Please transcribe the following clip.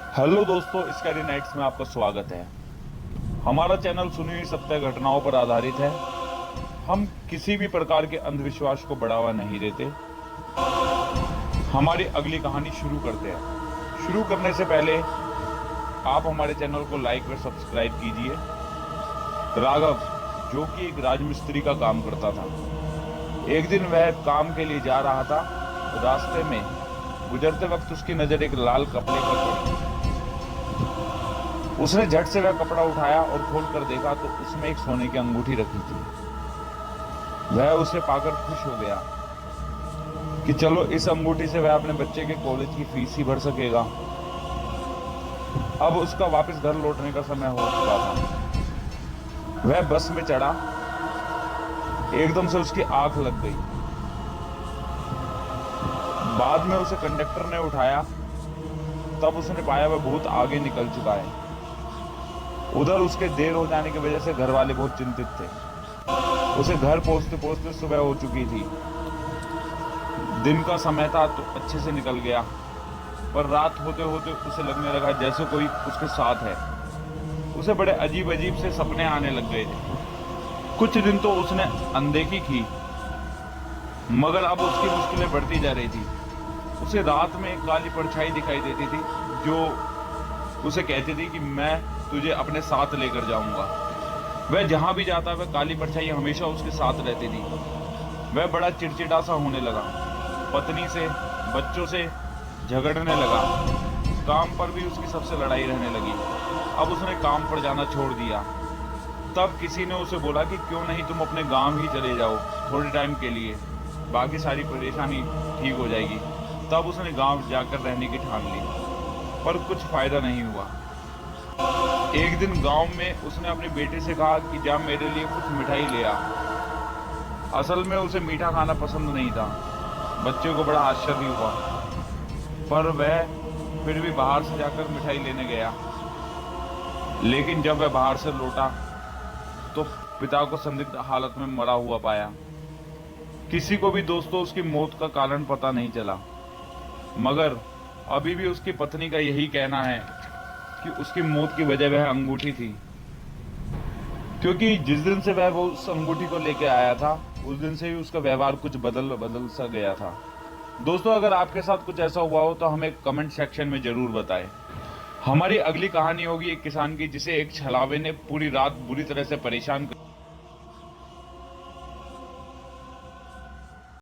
Hello दोस्तों, scary nights में आपका स्वागत है। हमारा चैनल सुनी हुई सत्य घटनाओं पर आधारित है। हम किसी भी प्रकार के अंधविश्वास को बढ़ावा नहीं देते। हमारी अगली कहानी शुरू करते हैं। शुरू करने से पहले आप हमारे चैनल को लाइक और सब्सक्राइब कीजिए। राघव, जो कि एक राजमिस्त्री का काम करता था, एक दिन वह काम के लिए जा रहा था। रास्ते में गुजरते वक्त उसकी नजर एक लाल कपड़े पर पड़ी। उसने झट से वह कपड़ा उठाया और खोल कर देखा तो उसमें एक सोने की अंगूठी रखी थी। वह उसे पाकर खुश हो गया कि चलो, इस अंगूठी से वह अपने बच्चे के कॉलेज की फीस ही भर सकेगा। अब उसका वापस घर लौटने का समय हो चुका था। वह बस में चढ़ा। एकदम से उसकी आंख लग गई। बाद में उसे कंडक्टर ने उठाया। तब उसने पाया वह बहुत आगे निकल चुका है। उधर उसके देर हो जाने की वजह से घर वाले बहुत चिंतित थे। उसे घर पहुंचते पहुंचते सुबह हो चुकी थी। दिन का समय था तो अच्छे से निकल गया, पर रात होते होते उसे लगने लगा जैसे कोई उसके साथ है। उसे बड़े अजीब अजीब से सपने आने लग गए थे। कुछ दिन तो उसने अनदेखी की, मगर अब उसकी मुश्किलें बढ़ती जा रही थी। उसे रात में एक काली परछाई दिखाई देती थी जो उसे कहती थी कि मैं तुझे अपने साथ लेकर जाऊंगा। वह जहां भी जाता वह काली परछाई हमेशा उसके साथ रहती थी। वह बड़ा चिड़चिड़ा सा होने लगा। पत्नी से, बच्चों से झगड़ने लगा। काम पर भी उसकी सबसे लड़ाई रहने लगी। अब उसने काम पर जाना छोड़ दिया। तब किसी ने उसे बोला कि क्यों नहीं तुम अपने गांव ही चले जाओ थोड़े टाइम के लिए, बाकी सारी परेशानी ठीक हो जाएगी। तब उसने गांव जाकर रहने की ठान ली, पर कुछ फायदा नहीं हुआ। एक दिन गांव में उसने अपनी बेटी से कहा कि जा मेरे लिए कुछ मिठाई ले आ। असल में उसे मीठा खाना पसंद नहीं था। बच्चे को बड़ा आश्चर्य हुआ, पर वह फिर भी बाहर से जाकर मिठाई लेने गया। लेकिन जब वह बाहर से लौटा तो पिता को संदिग्ध हालत में मरा हुआ पाया। किसी को भी दोस्तों उसकी मौत का कारण पता नहीं चला, मगर अभी भी उसकी पत्नी का यही कहना है कि उसकी मौत की वजह वह अंगूठी थी, क्योंकि जिस दिन से वह वो उस अंगूठी को लेके आया था उस दिन से ही उसका व्यवहार कुछ बदल सा गया था। दोस्तों, अगर आपके साथ कुछ ऐसा हुआ हो तो हमें कमेंट सेक्शन में जरूर बताएं। हमारी अगली कहानी होगी एक किसान की, जिसे एक छलावे ने पूरी रात बुरी तरह से परेशान कर